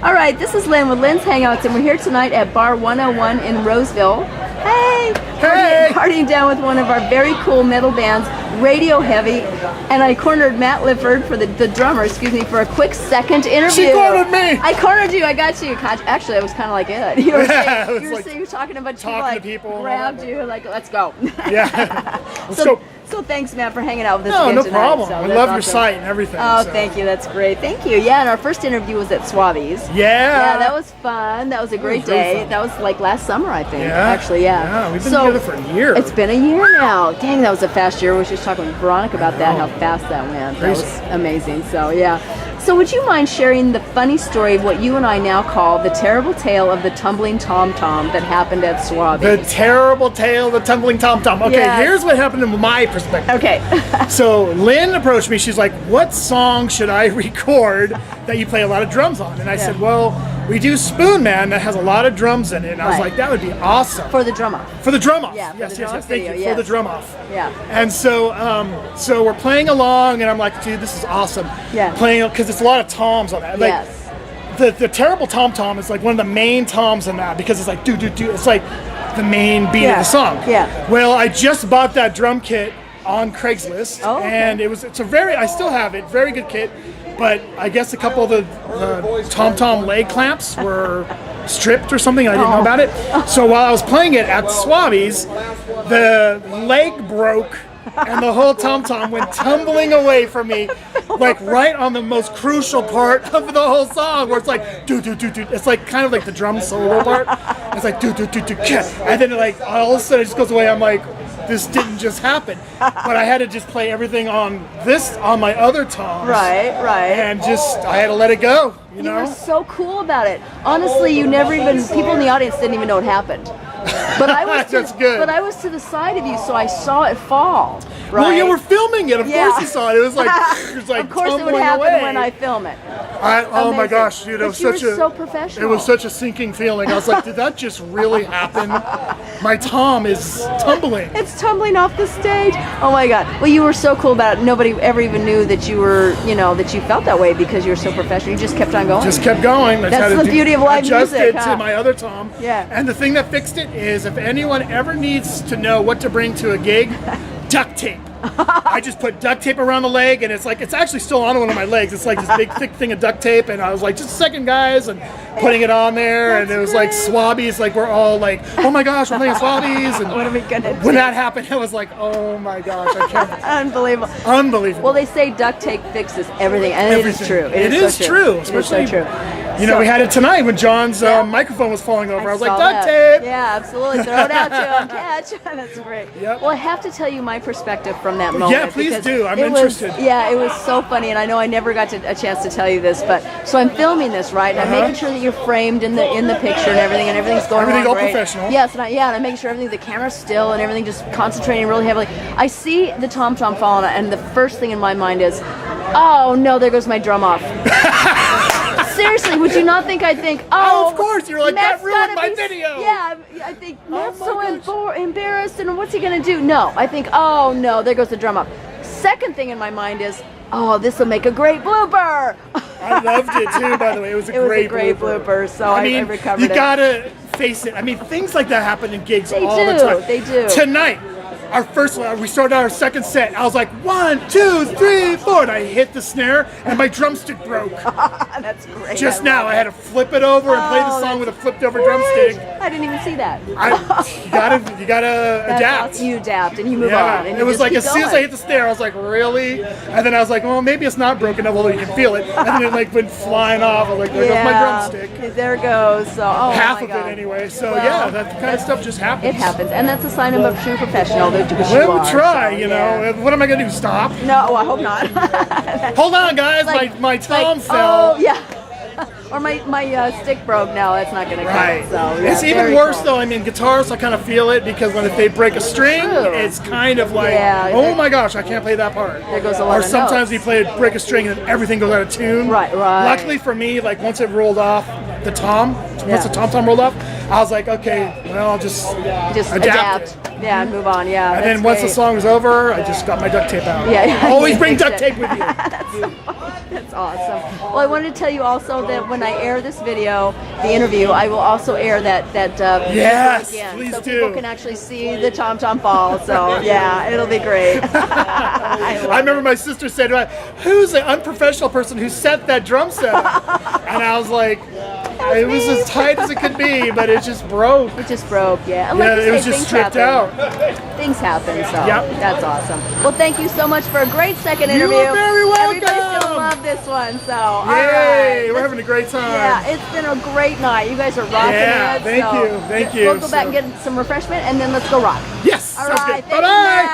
All right, this is Lynn with Lynn's Hangouts, and we're here tonight at Bar 101 in Roseville. Hey! Hey! Partying down with one of our very cool metal bands, Radio Heavy, and I cornered Matt Lipford, for the drummer, for a quick second interview. She cornered me! I cornered you, I got you. Actually, I was kind of like it. You were talking about people. Grabbed you, like, let's go. Yeah. So thanks, Matt, for hanging out with us No, again no tonight. problem. So I love your site and everything. Oh, thank you. That's great. Thank you. Yeah, and our first interview was at Swabby's. Yeah. Yeah, that was fun. That was a great day. Fun. That was like last summer, I think. Yeah. Actually, yeah. Yeah, we've been together for a year. It's been a year now. Dang, that was a fast year. We was just talking with Veronica about that, how fast that went. Crazy. That was amazing. So, yeah. So would you mind sharing the funny story of what you and I now call the terrible tale of the tumbling tom-tom that happened at Swabby's? The terrible tale of the tumbling tom-tom. Okay, Yes. Here's what happened in my perspective. Okay. So Lynn approached me. She's like, what song should I record that you play a lot of drums on? And I said, well, we do Spoonman that has a lot of drums in it. And I was like, that would be awesome. For the drum off. For the drum off. Yeah, for yes, the drum off thank video, you. For the drum off. Yeah. And so so we're playing along, and I'm like, dude, this is awesome. Yeah. Playing, because it's a lot of toms on that. Like, Yes. The terrible tom-tom is like one of the main toms in that, because it's like, do. It's like the main beat of the song. Yeah. Well, I just bought that drum kit on Craigslist, and it's a I still have it, very good kit, but I guess a couple of the tom-tom leg clamps were stripped or something. I didn't know about it. So while I was playing it at Swabby's, the leg broke and the whole tom-tom went tumbling away from me, like right on the most crucial part of the whole song, where it's like do. It's like kind of like the drum solo part. It's like do, and then like all of a sudden it just goes away. I'm like, this didn't just happen, but I had to just play everything on my other toms. Right. And I had to let it go. You know? were so cool about it. Honestly, people in the audience didn't even know it happened. But I was That's good. But I was to the side of you, so I saw it fall. Right? Well, you were filming it. Of course you saw it. It was like, of course it would happen when I film it. Oh my gosh, dude! It was such so professional. It was such a sinking feeling. I was like, did that just really happen? My tom is tumbling. It's tumbling off the stage. Oh my God! Well, you were so cool about it. Nobody ever even knew that you were, that you felt that way because you were so professional. You just kept on going. Just kept going. That's the beauty of live music. Adjusted to my other tom. Yeah. And the thing that fixed it is, if anyone ever needs to know what to bring to a gig, duct tape. I just put duct tape around the leg, and it's actually still on one of my legs. It's like this big thick thing of duct tape, and I was like, just a second, guys, and putting it on there. And it was like Swabby's, like we're all like, oh my gosh, we're playing Swabby's, and what are we gonna do? When that happened, it was like, oh my gosh, I can't. Unbelievable. Well, they say duct tape fixes everything, and it is true. It is so true. Especially, it is so true. We had it tonight when John's microphone was falling over. I was like, duct tape. Yeah, absolutely. Throw it out to him. Catch. That's great. Yep. Well, I have to tell you my perspective from that moment. Yeah, please do. I'm interested. It was so funny, and I know I never got a chance to tell you this, but so I'm filming this, right? And I'm making sure that you're framed in the picture and everything's going Everything's all all professional. Yes, and I'm making sure the camera's still and everything, just concentrating really heavily. I see the tom-tom falling, and the first thing in my mind is, oh no, there goes my drum off. Seriously, would you not think I'd think, oh, of course, you're like, Matt's that ruined my video. Yeah, I think Matt's embarrassed, and what's he gonna do? No, I think, oh no, there goes the drum off. Second thing in my mind is, oh, this will make a great blooper. I loved it too, by the way. It was a great blooper. So I recovered it. You gotta face it. I mean, things like that happen in gigs all the time. They do. Tonight, we started our second set. I was like, 1, 2, 3, 4, and I hit the snare, and my drumstick broke. That's great. Just now, I had to flip it over and play the song with a flipped over drumstick. I didn't even see that. You gotta adapt. Awesome. You adapt and you move on. And it was like as soon as I hit the snare, I was like, really? And then I was like, well, maybe it's not broken up, although you can feel it. And then it went flying off. I was like, there goes my drumstick. There it goes. So half of it anyway. So that kind of stuff just happens. It happens, and that's a sign of a true professional. Well, we try, you know. What am I gonna do? Stop? No, I hope not. Hold on, guys. My tom fell. Oh yeah. Or my stick broke. No, that's not going to count. So, yeah, it's even worse though. I mean, guitars, I kind of feel it because if they break a string, it's kind of like, oh my gosh, I can't play that part. There goes a lot of sometimes you break a string and everything goes out of tune. Right. Luckily for me, like once it rolled off, the tom. Once the tom rolled up, I was like, okay, well, I'll just adapt. Yeah, and move on. Yeah. And then once the song was over, I just got my duct tape out. Yeah. Always bring duct tape with you. That's awesome. Well, I wanted to tell you also that when I air this video, the interview, I will also air that yes, again, please so do. people can actually see the tom fall. So yeah, it'll be great. I remember my sister said, "Who's the unprofessional person who set that drum set up?" And I was like, "It was as tight as it could be, but it just broke." It just broke. Yeah. And Yeah, it was just stripped out. Things happen. So Yep. that's awesome. Well, thank you so much for a great second interview. You are very welcome. Everybody's gonna love this one. So all Yay, right. we're having a great time. Yeah, it's been a great night. You guys are rocking Yeah, it. thank you. We'll go back and get some refreshment, and then let's go rock. Yes, All sounds right. good. Bye-bye.